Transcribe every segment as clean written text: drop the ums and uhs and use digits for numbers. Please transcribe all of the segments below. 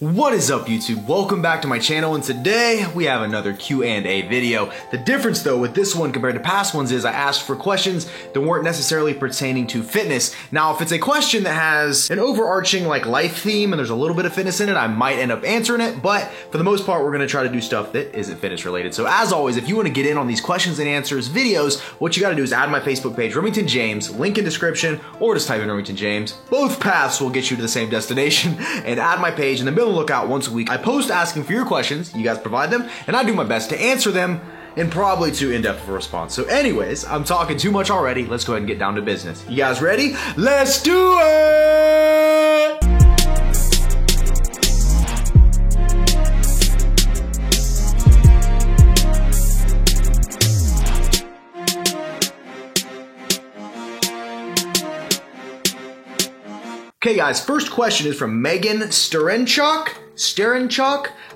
What is up, YouTube? Welcome back to my channel, and today we have another Q&A video. The difference though with this one compared to past ones is I asked for questions that weren't necessarily pertaining to fitness. Now, if it's a question that has an overarching like life theme and there's a little bit of fitness in it, I might end up answering it, but for the most part, we're gonna try to do stuff that isn't fitness related. So as always, if you wanna get in on these questions and answers videos, what you gotta do is add my Facebook page, Remington James, link in description, or just type in Remington James. Both paths will get you to the same destination, and add my page in the middle. Look out once a week. I post asking for your questions, you guys provide them, and I do my best to answer them in probably too in-depth of a response. So anyways, I'm talking too much already. Let's go ahead and get down to business. You guys ready? Let's do it! Okay guys, first question is from Megan Sterenchuk.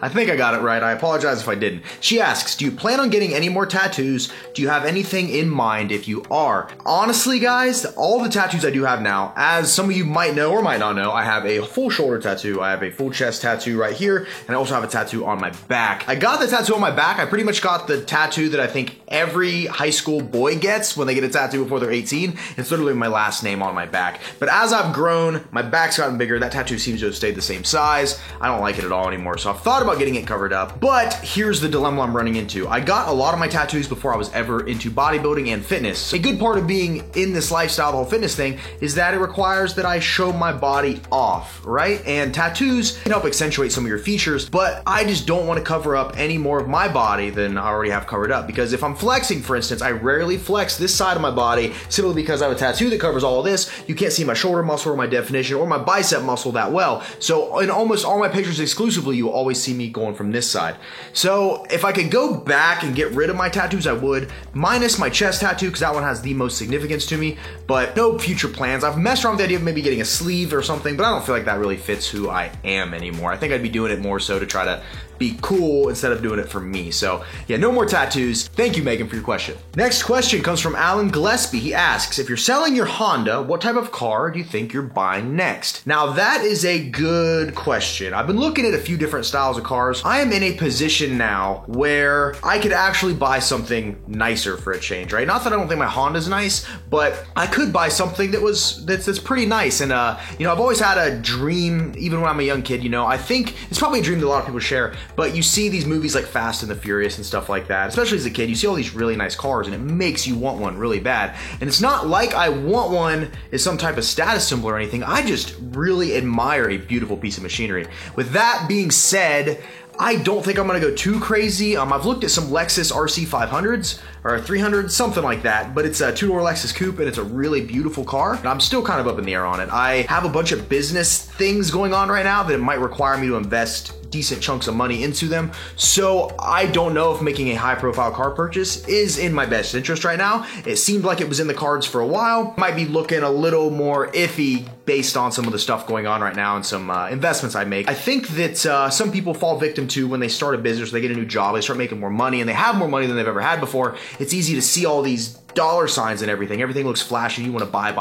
I think I got it right. I apologize if I didn't. She asks, do you plan on getting any more tattoos? Do you have anything in mind if you are? Honestly, guys, all the tattoos I do have now, as some of you might know or might not know, I have a full shoulder tattoo, I have a full chest tattoo right here, and I also have a tattoo on my back. I got the tattoo on my back. I pretty much got the tattoo that I think every high school boy gets when they get a tattoo before they're 18. It's literally my last name on my back. But as I've grown, my back's gotten bigger. That tattoo seems to have stayed the same size. I don't like it at all anymore, so I've thought about getting it covered up. But here's the dilemma I'm running into. I got a lot of my tattoos before I was ever into bodybuilding and fitness. A good part of being in this lifestyle, the whole fitness thing, is that it requires that I show my body off, right? And tattoos can help accentuate some of your features, but I just don't want to cover up any more of my body than I already have covered up. Because if I'm flexing, for instance, I rarely flex this side of my body simply because I have a tattoo that covers all of this. You can't see my shoulder muscle or my definition or my bicep muscle that well. So in almost all my pictures exclusively, you will always see me going from this side. So if I could go back and get rid of my tattoos, I would, minus my chest tattoo, because that one has the most significance to me, but no future plans. I've messed around with the idea of maybe getting a sleeve or something, but I don't feel like that really fits who I am anymore. I think I'd be doing it more so to try to be cool instead of doing it for me. So yeah, no more tattoos. Thank you, Megan, for your question. Next question comes from Alan Gillespie. He asks, if you're selling your Honda, what type of car do you think you're buying next? Now that is a good question. I've been looking at a few different styles of cars. I am in a position now where I could actually buy something nicer for a change, right? Not that I don't think my Honda's nice, but I could buy something that's pretty nice. And you know, I've always had a dream, even when I'm a young kid, you know, I think it's probably a dream that a lot of people share. But you see these movies like Fast and the Furious and stuff like that, especially as a kid, you see all these really nice cars and it makes you want one really bad. And it's not like I want one as some type of status symbol or anything. I just really admire a beautiful piece of machinery. With that being said, I don't think I'm gonna go too crazy. I've looked at some Lexus RC 500s or 300s, something like that, but it's a two-door Lexus coupe and it's a really beautiful car. And I'm still kind of up in the air on it. I have a bunch of business things going on right now that it might require me to invest decent chunks of money into them. So I don't know if making a high profile car purchase is in my best interest right now. It seemed like it was in the cards for a while. Might be looking a little more iffy based on some of the stuff going on right now and some investments I make. I think that some people fall victim to when they start a business, they get a new job, they start making more money and they have more money than they've ever had before. It's easy to see all these dollar signs and everything. Everything looks flashy. You want to buy.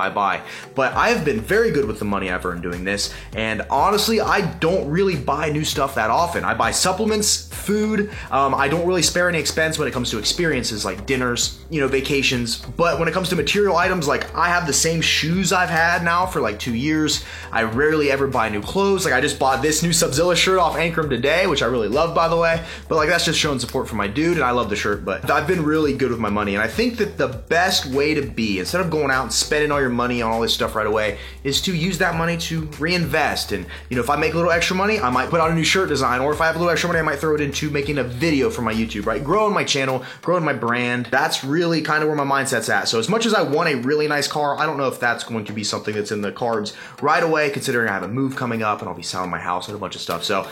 But I have been very good with the money I've earned doing this. And honestly, I don't really buy new stuff that often. I buy supplements, food. I don't really spare any expense when it comes to experiences like dinners, you know, vacations. But when it comes to material items, like I have the same shoes I've had now for like 2 years. I rarely ever buy new clothes. Like I just bought this new Subzilla shirt off Ankrum today, which I really love, by the way. But like that's just showing support for my dude, and I love the shirt. But I've been really good with my money, and I think that the best way to be, instead of going out and spending all your money on all this stuff right away, is to use that money to reinvest. And you know, if I make a little extra money, I might put out a new shirt design, or if I have a little extra money, I might throw it into making a video for my YouTube, right? Growing my channel, growing my brand. That's really kind of where my mindset's at. So as much as I want a really nice car, I don't know if that's going to be something that's in the cards right away, considering I have a move coming up and I'll be selling my house and a bunch of stuff. So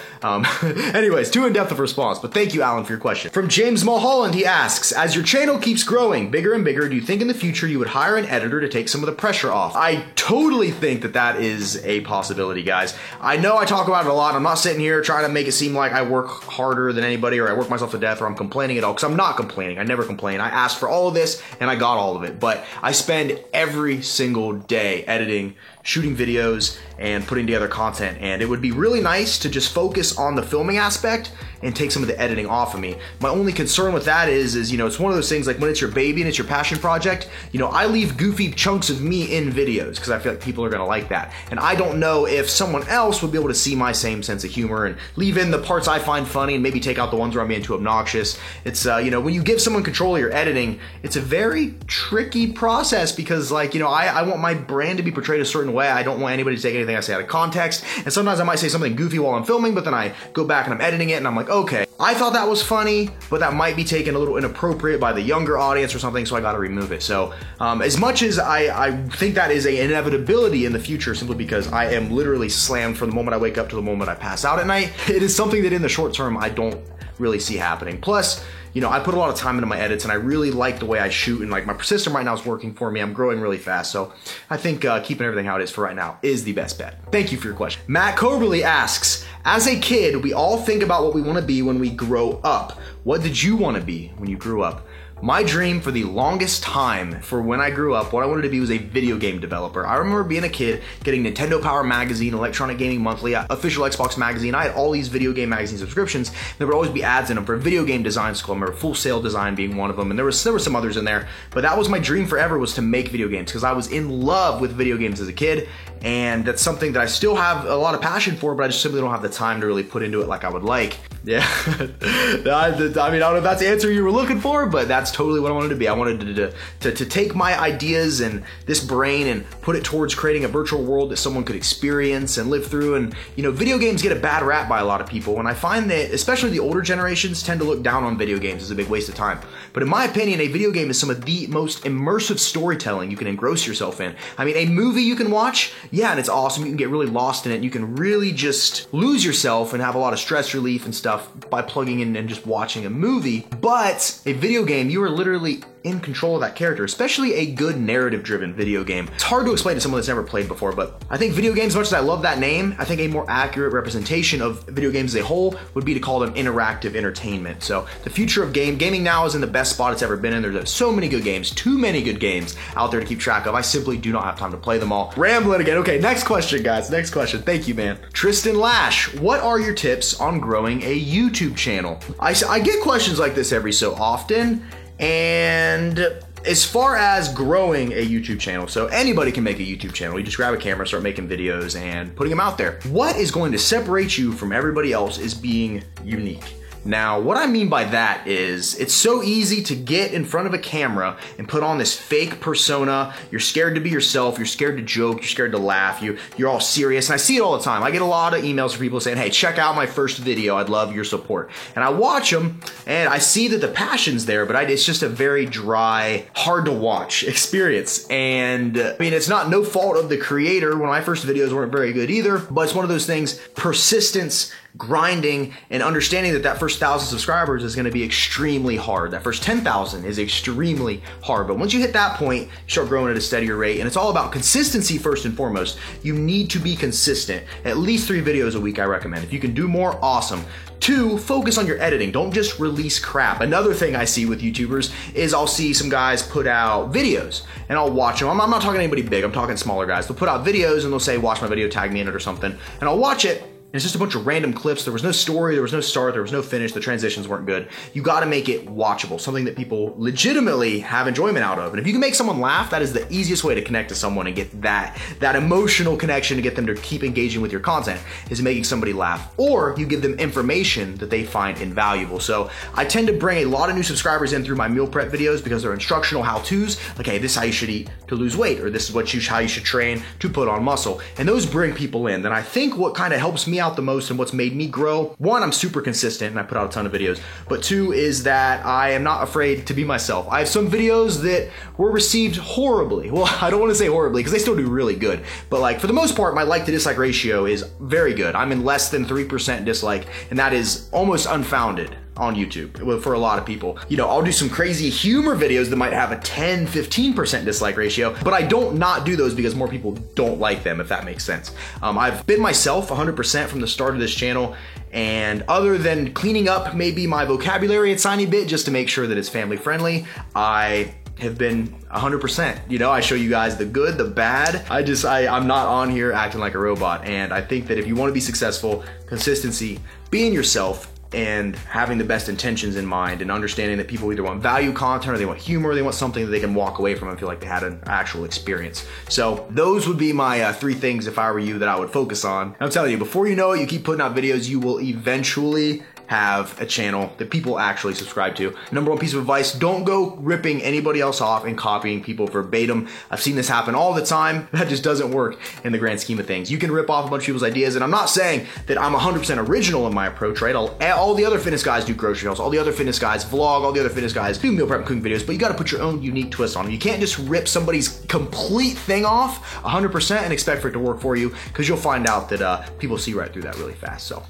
anyways, too in-depth of a response, but thank you, Alan, for your question. From James Mulholland, he asks, as your channel keeps growing bigger and bigger, younger, do you think in the future you would hire an editor to take some of the pressure off? I totally think that that is a possibility, guys. I know I talk about it a lot. I'm not sitting here trying to make it seem like I work harder than anybody or I work myself to death or I'm complaining at all, because I'm not complaining. I never complain. I asked for all of this and I got all of it. But I spend every single day editing, shooting videos, and putting together content, and it would be really nice to just focus on the filming aspect and take some of the editing off of me. My only concern with that is you know, it's one of those things like when it's your baby and it's your passion project, you know, I leave goofy chunks of me in videos because I feel like people are gonna like that. And I don't know if someone else would be able to see my same sense of humor and leave in the parts I find funny and maybe take out the ones where I'm being too obnoxious. It's, you know, when you give someone control of your editing, it's a very tricky process because, like, you know, I want my brand to be portrayed a certain way. I don't want anybody to take anything I say out of context. And sometimes I might say something goofy while I'm filming, but then I go back and I'm editing it and I'm like, okay, I thought that was funny, but that might be taken a little inappropriate by the younger audience or something, so I gotta remove it. So as much as I think that is an inevitability in the future, simply because I am literally slammed from the moment I wake up to the moment I pass out at night, it is something that in the short term I don't really see happening. Plus, you know, I put a lot of time into my edits and I really like the way I shoot, and like my system right now is working for me. I'm growing really fast. So I think keeping everything how it is for right now is the best bet. Thank you for your question. Matt Coberly asks, as a kid, we all think about what we want to be when we grow up. What did you want to be when you grew up? My dream for the longest time for when I grew up, what I wanted to be was a video game developer. I remember being a kid, getting Nintendo Power Magazine, Electronic Gaming Monthly, Official Xbox Magazine. I had all these video game magazine subscriptions. There would always be ads in them for video game design school. I remember Full Sail Design being one of them, and there were some others in there. But that was my dream forever, was to make video games, because I was in love with video games as a kid, and that's something that I still have a lot of passion for, but I just simply don't have the time to really put into it like I would like. Yeah, I mean, I don't know if that's the answer you were looking for, but that's totally what I wanted to be. I wanted to take my ideas and this brain and put it towards creating a virtual world that someone could experience and live through. And, you know, video games get a bad rap by a lot of people, and I find that especially the older generations tend to look down on video games as a big waste of time. But in my opinion, a video game is some of the most immersive storytelling you can engross yourself in. I mean, a movie you can watch, yeah, and it's awesome. You can get really lost in it. You can really just lose yourself and have a lot of stress relief and stuff by plugging in and just watching a movie. But a video game, you are literally in control of that character, especially a good narrative-driven video game. It's hard to explain to someone that's never played before, but I think video games, as much as I love that name, I think a more accurate representation of video games as a whole would be to call them interactive entertainment. So the future of gaming now is in the best spot it's ever been in. There's so many good games, too many good games out there to keep track of. I simply do not have time to play them all. Rambling again. Okay, next question, guys. Next question. Thank you, man. Tristan Lash, what are your tips on growing a YouTube channel? I get questions like this every so often, and as far as growing a YouTube channel, so anybody can make a YouTube channel. You just grab a camera, start making videos and putting them out there. What is going to separate you from everybody else is being unique. Now, what I mean by that is it's so easy to get in front of a camera and put on this fake persona. You're scared to be yourself. You're scared to joke. You're scared to laugh. You're all serious. And I see it all the time. I get a lot of emails from people saying, hey, check out my first video. I'd love your support. And I watch them and I see that the passion's there, but it's just a very dry, hard to watch experience. And I mean, it's no fault of the creator. One of my first videos weren't very good either, but it's one of those things, persistence, grinding, and understanding that first 1,000 subscribers is going to be extremely hard. That first 10,000 is extremely hard. But once you hit that point, you start growing at a steadier rate. And it's all about consistency first and foremost. You need to be consistent. At least 3 videos a week, I recommend. If you can do more, awesome. 2, focus on your editing. Don't just release crap. Another thing I see with YouTubers is I'll see some guys put out videos and I'll watch them. I'm not talking anybody big. I'm talking smaller guys. They'll put out videos and they'll say, watch my video, tag me in it or something. And I'll watch it. And it's just a bunch of random clips. There was no story, there was no start, there was no finish, the transitions weren't good. You gotta make it watchable, something that people legitimately have enjoyment out of. And if you can make someone laugh, that is the easiest way to connect to someone and get that emotional connection to get them to keep engaging with your content, is making somebody laugh. Or you give them information that they find invaluable. So I tend to bring a lot of new subscribers in through my meal prep videos because they're instructional how-tos, like, hey, this is how you should eat to lose weight, or this is how you should train to put on muscle. And those bring people in. Then I think what kind of helps me out the most and what's made me grow, 1, I'm super consistent and I put out a ton of videos, but 2 is that I am not afraid to be myself. I have some videos that were received horribly. Well, I don't want to say horribly because they still do really good, but like for the most part, my like to dislike ratio is very good. I'm in less than 3% dislike, and that is almost unfounded. on YouTube for a lot of people. You know, I'll do some crazy humor videos that might have a 10-15% dislike ratio, but I don't not do those because more people don't like them, if that makes sense. I've been myself 100% from the start of this channel, and other than cleaning up maybe my vocabulary a tiny bit just to make sure that it's family friendly, I have been 100%. You know, I show you guys the good, the bad. I'm not on here acting like a robot. And I think that if you want to be successful, consistency, being yourself, and having the best intentions in mind, and understanding that people either want value content or they want humor, or they want something that they can walk away from and feel like they had an actual experience. So those would be my 3 things, if I were you, that I would focus on. And I'm telling you, before you know it, you keep putting out videos, you will eventually have a channel that people actually subscribe to. Number 1 piece of advice, don't go ripping anybody else off and copying people verbatim. I've seen this happen all the time. That just doesn't work in the grand scheme of things. You can rip off a bunch of people's ideas, and I'm not saying that I'm 100% original in my approach, right? All the other fitness guys do grocery hauls, all the other fitness guys vlog, all the other fitness guys do meal prep and cooking videos, but you gotta put your own unique twist on them. You can't just rip somebody's complete thing off 100% and expect for it to work for you, because you'll find out that people see right through that really fast. So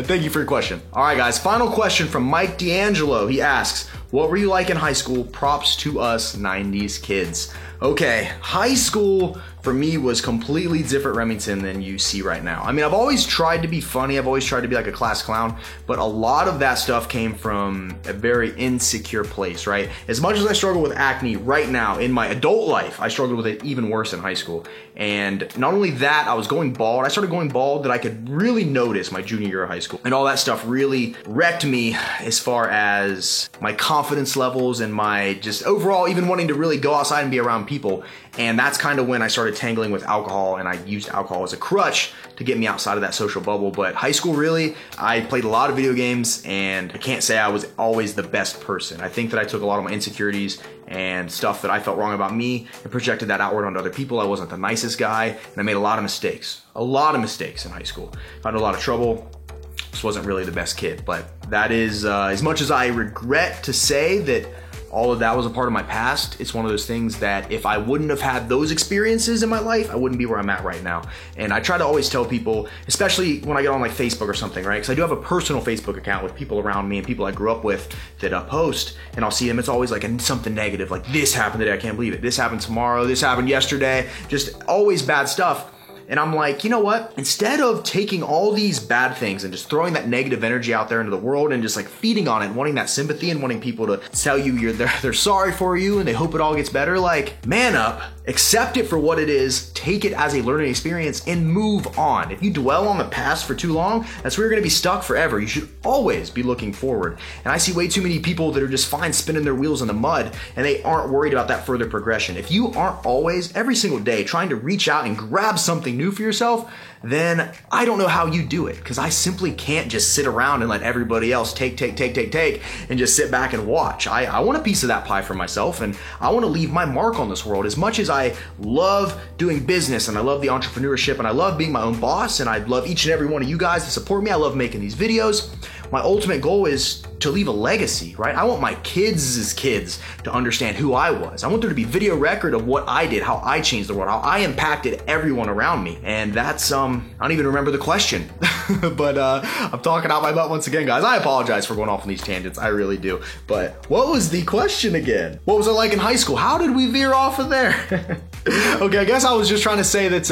thank you for your question. All right, guys, final question from Mike D'Angelo. He asks, what were you like in high school? Props to us 90s kids. Okay, high school for me was completely different Remington than you see right now. I mean, I've always tried to be funny. I've always tried to be like a class clown, but a lot of that stuff came from a very insecure place, right? As much as I struggle with acne right now in my adult life, I struggled with it even worse in high school. And not only that, I was going bald. I started going bald that I could really notice my junior year of high school. And all that stuff really wrecked me as far as my confidence levels and my just overall even wanting to really go outside and be around people. And that's kind of when I started tangling with alcohol, and I used alcohol as a crutch to get me outside of that social bubble. But high school, really, I played a lot of video games, and I can't say I was always the best person. I think that I took a lot of my insecurities and stuff that I felt wrong about me and projected that outward onto other people. I wasn't the nicest guy, and I made a lot of mistakes in high school. Got in a lot of trouble. Just wasn't really the best kid, but that is, as much as I regret to say that all of that was a part of my past, it's one of those things that if I wouldn't have had those experiences in my life, I wouldn't be where I'm at right now. And I try to always tell people, especially when I get on like Facebook or something, right? Because I do have a personal Facebook account with people around me and people I grew up with that post, and I'll see them, it's always like something negative, like this happened today, I can't believe it. This happened tomorrow, this happened yesterday, just always bad stuff. And I'm like, you know what? Instead of taking all these bad things and just throwing that negative energy out there into the world and just like feeding on it, and wanting that sympathy and wanting people to tell you they're sorry for you and they hope it all gets better, like, man up, accept it for what it is, take it as a learning experience, and move on. If you dwell on the past for too long, that's where you're gonna be stuck forever. You should always be looking forward. And I see way too many people that are just fine spinning their wheels in the mud, and they aren't worried about that further progression. If you aren't always, every single day, trying to reach out and grab something new for yourself, then I don't know how you do it, because I simply can't just sit around and let everybody else take and just sit back and watch. I want a piece of that pie for myself, and I want to leave my mark on this world. As much as I love doing business and I love the entrepreneurship and I love being my own boss and I love each and every one of you guys to support me, I love making these videos, my ultimate goal is to leave a legacy, right? I want my kids' kids to understand who I was. I want there to be video record of what I did, how I changed the world, how I impacted everyone around me. And that's, I don't even remember the question, but I'm talking out my butt once again, guys. I apologize for going off on these tangents, I really do. But what was the question again? What was it like in high school? How did we veer off of there? Okay, I guess I was just trying to say that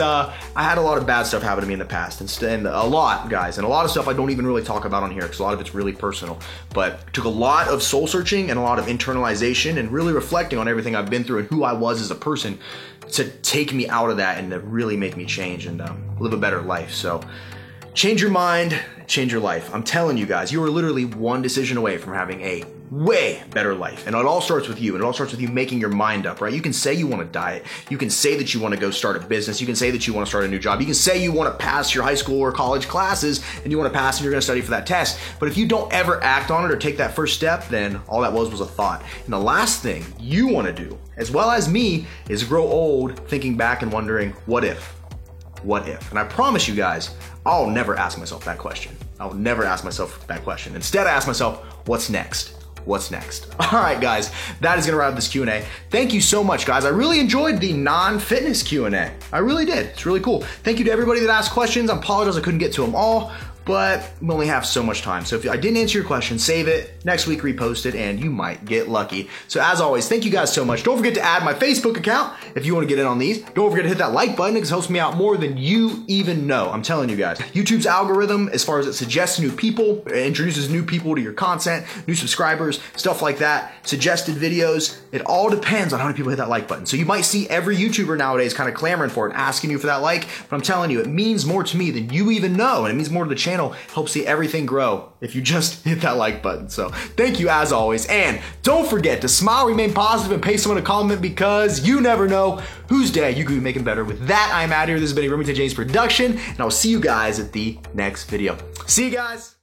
I had a lot of bad stuff happen to me in the past, and a lot, guys, and a lot of stuff I don't even really talk about on here because a lot of it's really personal. But it took a lot of soul searching and a lot of internalization and really reflecting on everything I've been through and who I was as a person to take me out of that and to really make me change and live a better life. So change your mind, change your life. I'm telling you guys, you are literally one decision away from having a way better life. And it all starts with you. And it all starts with you making your mind up, right? You can say you want to diet. You can say that you want to go start a business. You can say that you want to start a new job. You can say you want to pass your high school or college classes and you want to pass and you're going to study for that test. But if you don't ever act on it or take that first step, then all that was a thought. And the last thing you want to do, as well as me, is grow old thinking back and wondering, what if? What if? And I promise you guys, I'll never ask myself that question. I'll never ask myself that question. Instead, I ask myself, what's next? What's next? All right, guys, that is gonna wrap up this Q&A. Thank you so much, guys. I really enjoyed the non-fitness Q&A. I really did. It's really cool. Thank you to everybody that asked questions. I apologize I couldn't get to them all, but we only have so much time. So if I didn't answer your question, save it, next week repost it, and you might get lucky. So as always, thank you guys so much. Don't forget to add my Facebook account if you want to get in on these. Don't forget to hit that like button, because it helps me out more than you even know. I'm telling you guys. YouTube's algorithm, as far as it suggests new people, it introduces new people to your content, new subscribers, stuff like that, suggested videos, it all depends on how many people hit that like button. So you might see every YouTuber nowadays kind of clamoring for it, asking you for that like, but I'm telling you, it means more to me than you even know, and it means more to the channel, helps see everything grow if you just hit that like button. So thank you as always, and don't forget to smile, remain positive, and pay someone a compliment, because you never know whose day you could be making better. With that, I'm out here. This has been a Remington James production, and I'll see you guys at the next video. See you guys.